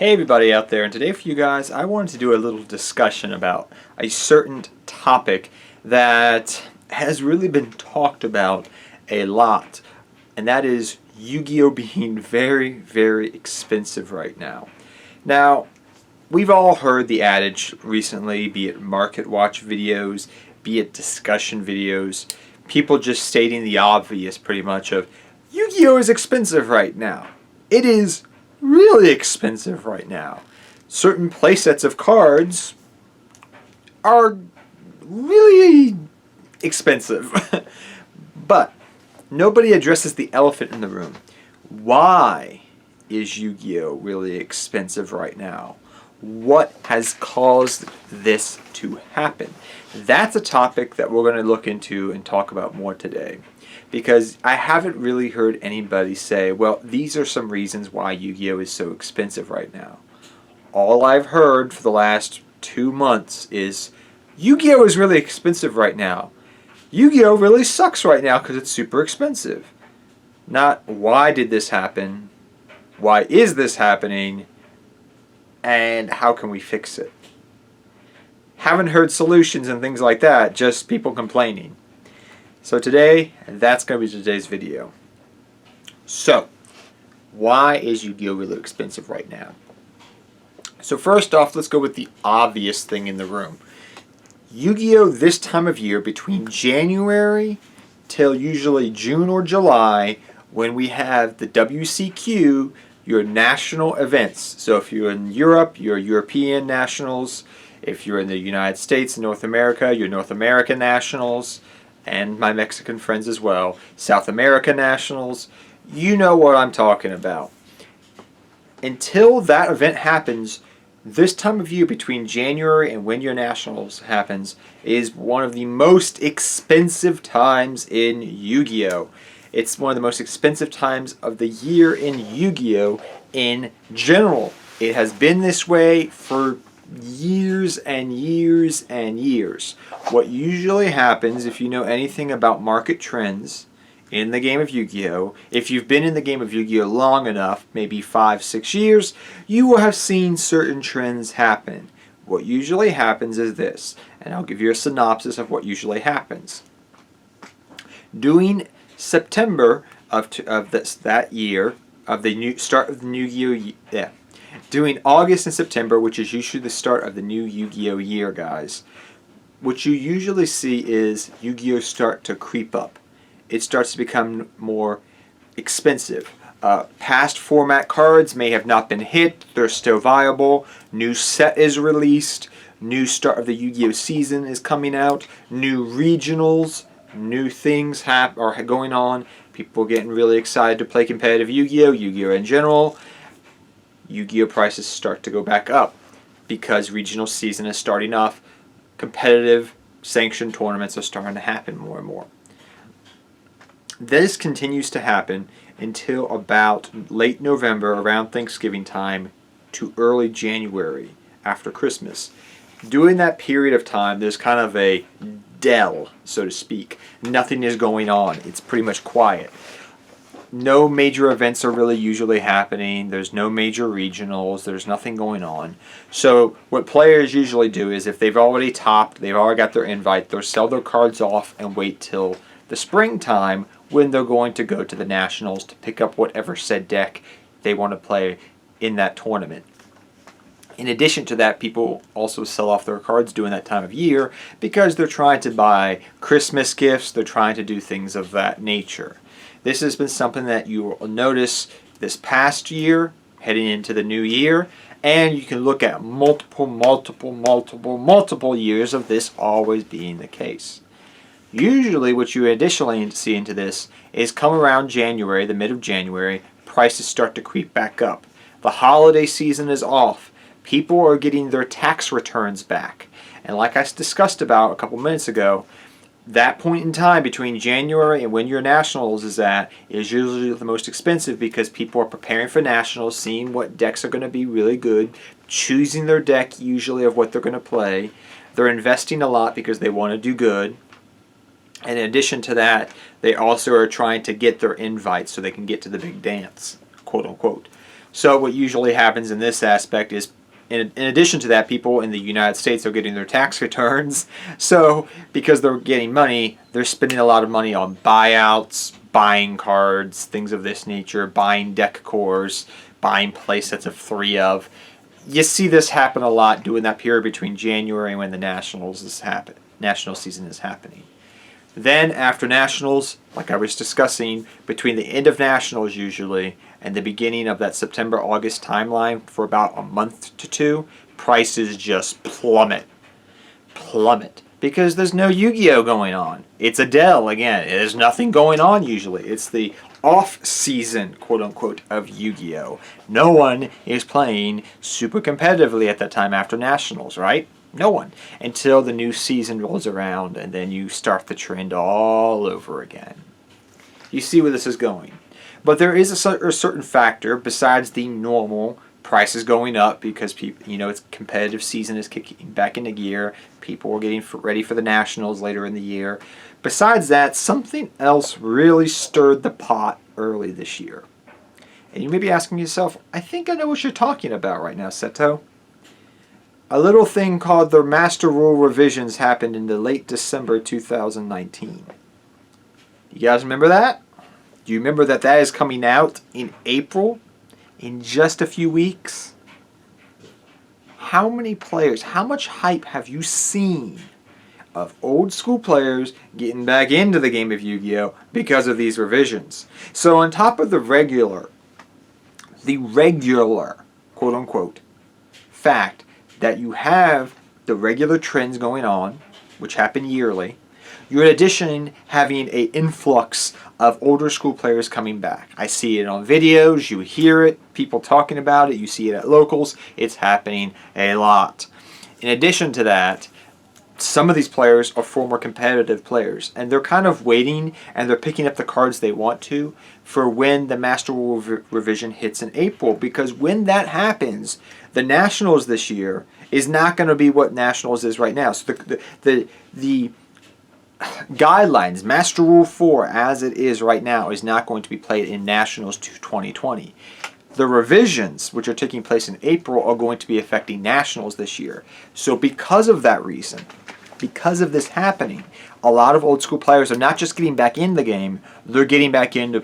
Hey everybody out there, and today for you guys I wanted to do a little discussion about a certain topic that has really been talked about a lot, and that is Yu-Gi-Oh being very, very expensive right now. Now, we've all heard the adage recently, be it market watch videos, be it discussion videos, people just stating the obvious pretty much of Yu-Gi-Oh is expensive right now. It is really expensive right now. Certain playsets of cards are really expensive. But nobody addresses the elephant in the room. Why is Yu-Gi-Oh really expensive right now? What has caused this to happen? That's a topic that we're going to look into and talk about more today. Because I haven't really heard anybody say, well, these are some reasons why Yu-Gi-Oh is so expensive right now. All I've heard for the last 2 months is, Yu-Gi-Oh is really expensive right now. Yu-Gi-Oh really sucks right now because it's super expensive. Not, why did this happen? Why is this happening? And how can we fix it? Haven't heard solutions and things like that, just people complaining. So today, that's going to be today's video. So, why is Yu-Gi-Oh really expensive right now? So first off, let's go with the obvious thing in the room. Yu-Gi-Oh this time of year, between January till usually June or July, when we have the WCQ, your national events. So if you're in Europe, your European nationals. If you're in the United States, North America, your North American nationals. And my Mexican friends as well, South America nationals, you know what I'm talking about. Until that event happens, this time of year between January and when your nationals happens is one of the most expensive times in Yu-Gi-Oh! It's one of the most expensive times of the year in Yu-Gi-Oh! In general. It has been this way for years and years and years. What usually happens, if you know anything about market trends in the game of Yu-Gi-Oh, if you've been in the game of Yu-Gi-Oh long enough, maybe 5-6 years, you will have seen certain trends happen. What usually happens is this, and I'll give you a synopsis of what usually happens. During September of that year, of the new start of the new year, during August and September, which is usually the start of the new Yu-Gi-Oh year, guys, what you usually see is Yu-Gi-Oh start to creep up. It starts to become more expensive. Past format cards may have not been hit. They're still viable. New set is released. New start of the Yu-Gi-Oh season is coming out. New regionals. New things are going on. People are getting really excited to play competitive Yu-Gi-Oh, Yu-Gi-Oh in general. Yu-Gi-Oh prices start to go back up because regional season is starting off. Competitive sanctioned tournaments are starting to happen more and more. This continues to happen until about late November, around Thanksgiving time, to early January after Christmas. During that period of time, there's kind of a dull, so to speak. Nothing is going on. It's pretty much quiet. No major events are really usually happening. There's no major regionals. There's nothing going on. So what players usually do is if they've already topped, they've already got their invite, they'll sell their cards off and wait till the springtime when they're going to go to the nationals to pick up whatever said deck they want to play in that tournament. In addition to that, people also sell off their cards during that time of year because they're trying to buy Christmas gifts. They're trying to do things of that nature. This has been something that you will notice this past year, heading into the new year, and you can look at multiple years of this always being the case. Usually what you additionally see into this is come around January, the mid of January, prices start to creep back up. The holiday season is off. People are getting their tax returns back. And like I discussed about a couple minutes ago, that point in time between January and when your nationals is at is usually the most expensive because people are preparing for nationals, seeing what decks are going to be really good, choosing their deck usually of what they're going to play. They're investing a lot because they want to do good. And in addition to that, they also are trying to get their invites so they can get to the big dance, quote unquote. So what usually happens in this aspect is, in addition to that, people in the United States are getting their tax returns. So because they're getting money, they're spending a lot of money on buyouts, buying cards, things of this nature, buying deck cores, buying play sets of 3 of. You see this happen a lot during that period between January and when the national season is happening. Then after Nationals, like I was discussing, between the end of Nationals usually and the beginning of that September-August timeline for about a month to 2, prices just plummet. Because there's no Yu-Gi-Oh going on. It's Adele again. There's nothing going on usually. It's the off-season, quote-unquote, of Yu-Gi-Oh. No one is playing super competitively at that time after Nationals, right? No one. Until the new season rolls around, and then you start the trend all over again. You see where this is going. But there is a certain factor besides the normal prices going up because people, it's competitive season is kicking back into gear. People are getting ready for the Nationals later in the year. Besides that, something else really stirred the pot early this year. And you may be asking yourself, I think I know what you're talking about right now, Seto. A little thing called the Master Rule revisions happened in the late December 2019. You guys remember that? Do you remember that is coming out in April? In just a few weeks? How many players, how much hype have you seen of old school players getting back into the game of Yu-Gi-Oh! Because of these revisions? So on top of the regular, quote unquote, fact that you have the regular trends going on, which happen yearly, you're in addition having an influx of older school players coming back. I see it on videos, you hear it, people talking about it, you see it at locals, it's happening a lot. In addition to that, some of these players are former competitive players, and they're kind of waiting and they're picking up the cards they want to for when the Master Rule revision hits in April, because when that happens, the Nationals this year is not going to be what Nationals is right now. So the guidelines, Master Rule 4 as it is right now, is not going to be played in Nationals 2020. The revisions, which are taking place in April, are going to be affecting Nationals this year. So because of that reason, because of this happening, a lot of old school players are not just getting back in the game, they're getting back in to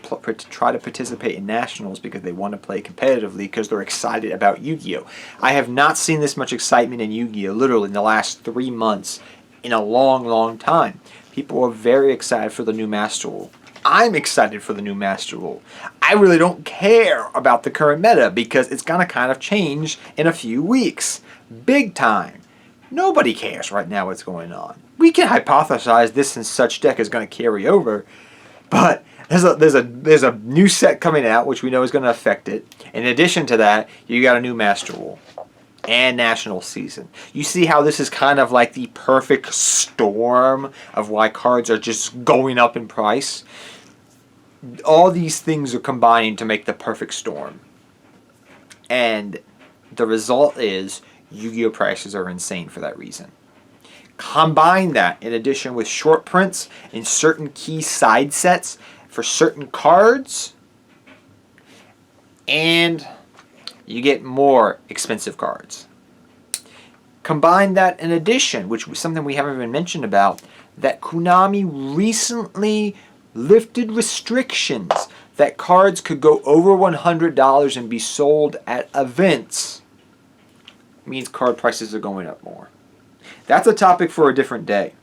try to participate in Nationals because they want to play competitively because they're excited about Yu-Gi-Oh! I have not seen this much excitement in Yu-Gi-Oh! Literally in the last 3 months in a long, long time. People are very excited for the new Master Rule. I'm excited for the new Master Rule. I really don't care about the current meta because it's going to kind of change in a few weeks. Big time. Nobody cares right now what's going on. We can hypothesize this and such deck is going to carry over, but there's a new set coming out which we know is going to affect it. In addition to that, you got a new Master Rule and National Season. You see how this is kind of like the perfect storm of why cards are just going up in price? All these things are combining to make the perfect storm. And the result is Yu-Gi-Oh! Prices are insane for that reason. Combine that in addition with short prints in certain key side sets for certain cards, and you get more expensive cards. Combine that in addition, which was something we haven't even mentioned about, that Konami recently lifted restrictions that cards could go over $100 and be sold at events. It means card prices are going up more. That's a topic for a different day.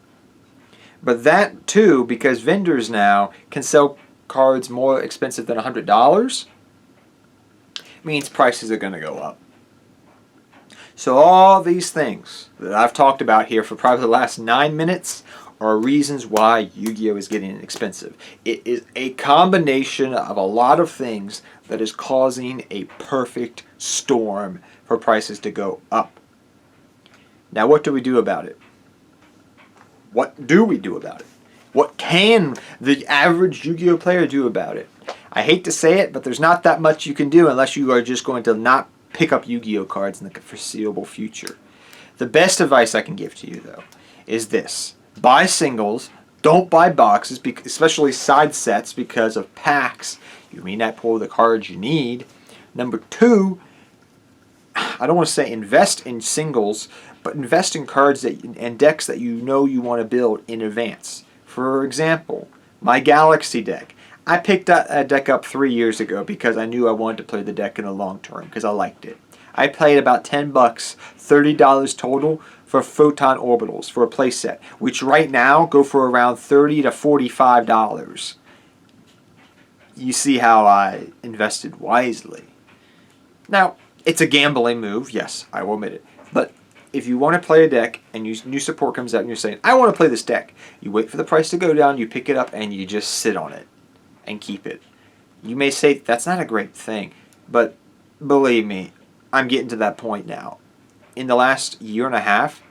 But that too, because vendors now can sell cards more expensive than $100, means prices are going to go up. So all these things that I've talked about here for probably the last 9 minutes are reasons why Yu-Gi-Oh! Is getting expensive. It is a combination of a lot of things that is causing a perfect storm for prices to go up. Now what do we do about it? What do we do about it? What can the average Yu-Gi-Oh! Player do about it? I hate to say it, but there's not that much you can do unless you are just going to not pick up Yu-Gi-Oh! Cards in the foreseeable future. The best advice I can give to you, though, is this. Buy singles. Don't buy boxes, especially side sets, because of packs. You may not pull the cards you need. Number two, I don't want to say invest in singles, but invest in cards and decks that you know you want to build in advance. For example, my Galaxy deck. I picked that deck up 3 years ago because I knew I wanted to play the deck in the long term because I liked it. I paid about $10, $30 total for Photon Orbitals for a playset, which right now go for around $30 to $45. You see how I invested wisely. Now, it's a gambling move, yes, I will admit it. But if you want to play a deck and new support comes out and you're saying, I want to play this deck, you wait for the price to go down, you pick it up, and you just sit on it and keep it. You may say that's not a great thing, but believe me, I'm getting to that point now. In the last year and a half,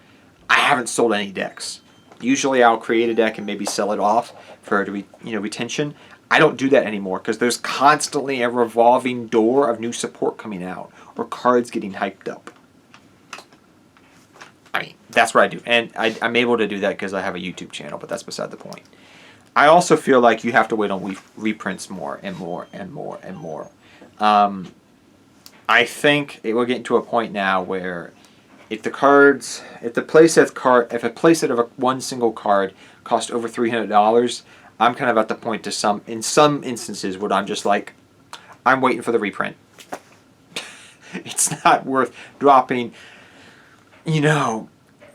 I haven't sold any decks. Usually I'll create a deck and maybe sell it off for retention. I don't do that anymore because there's constantly a revolving door of new support coming out or cards getting hyped up. I mean, that's what I do. And I'm able to do that because I have a YouTube channel, but that's beside the point. I also feel like you have to wait on reprints more and more and more and more. I think it will get to a point now where if a playset of one single card costs over $300, I'm kind of at the point in some instances where I'm just like, I'm waiting for the reprint. It's not worth dropping, $700,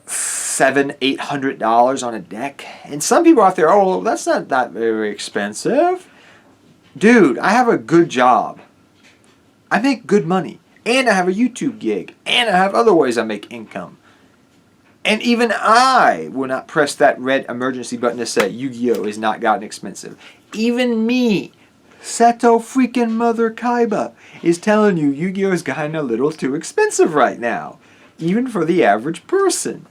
$800 on a deck. And some people out there, oh, that's not that very expensive. Dude, I have a good job. I make good money. And I have a YouTube gig. And I have other ways I make income. And even I will not press that red emergency button to say Yu-Gi-Oh! Is not gotten expensive. Even me, Seto freaking mother Kaiba, is telling you Yu-Gi-Oh! Has gotten a little too expensive right now. Even for the average person.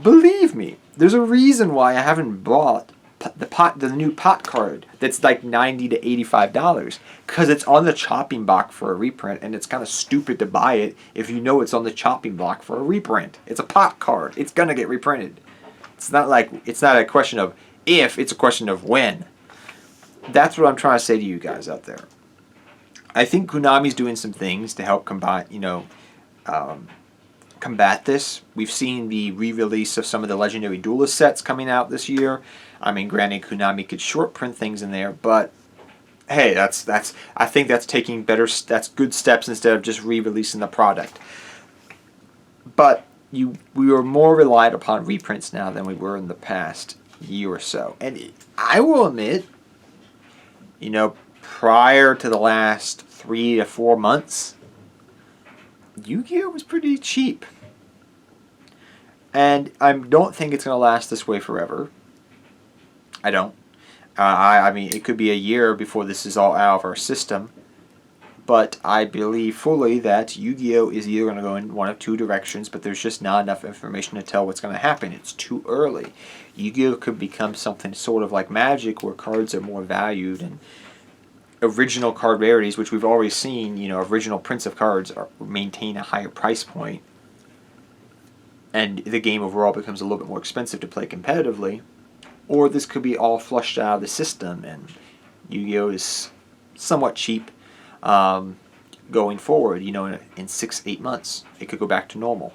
Believe me, there's a reason why I haven't bought the new pot card that's like $90 to $85 because it's on the chopping block for a reprint, and it's kind of stupid to buy it if you know it's on the chopping block for a reprint. It's a pot card. It's gonna get reprinted. It's not a question of if, it's a question of when. That's what I'm trying to say to you guys out there. I think Konami's doing some things to help combat this. We've seen the re-release of some of the Legendary Duelist sets coming out this year. I mean, granted, Konami could short print things in there, but hey, I think that's that's good steps instead of just re-releasing the product. But we are more reliant upon reprints now than we were in the past year or so. And I will admit, prior to the last 3 to 4 months, Yu-Gi-Oh! Was pretty cheap. And I don't think it's going to last this way forever. I don't. I mean, it could be a year before this is all out of our system. But I believe fully that Yu-Gi-Oh! Is either going to go in one of two directions, but there's just not enough information to tell what's going to happen. It's too early. Yu-Gi-Oh! Could become something sort of like Magic, where cards are more valued, and original card rarities, which we've already seen, original prints of cards maintain a higher price point, and the game overall becomes a little bit more expensive to play competitively. Or this could be all flushed out of the system, and Yu-Gi-Oh! Is somewhat cheap going forward, in 6-8 months. It could go back to normal.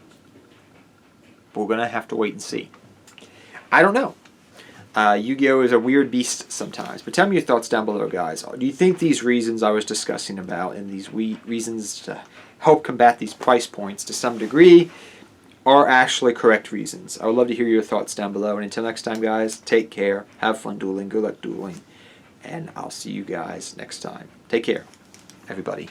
But we're going to have to wait and see. I don't know. Yu-Gi-Oh! Is a weird beast sometimes. But tell me your thoughts down below, guys. Do you think these reasons I was discussing about and these reasons to help combat these price points to some degree are actually correct reasons? I would love to hear your thoughts down below. And until next time, guys, take care. Have fun dueling. Good luck dueling. And I'll see you guys next time. Take care, everybody.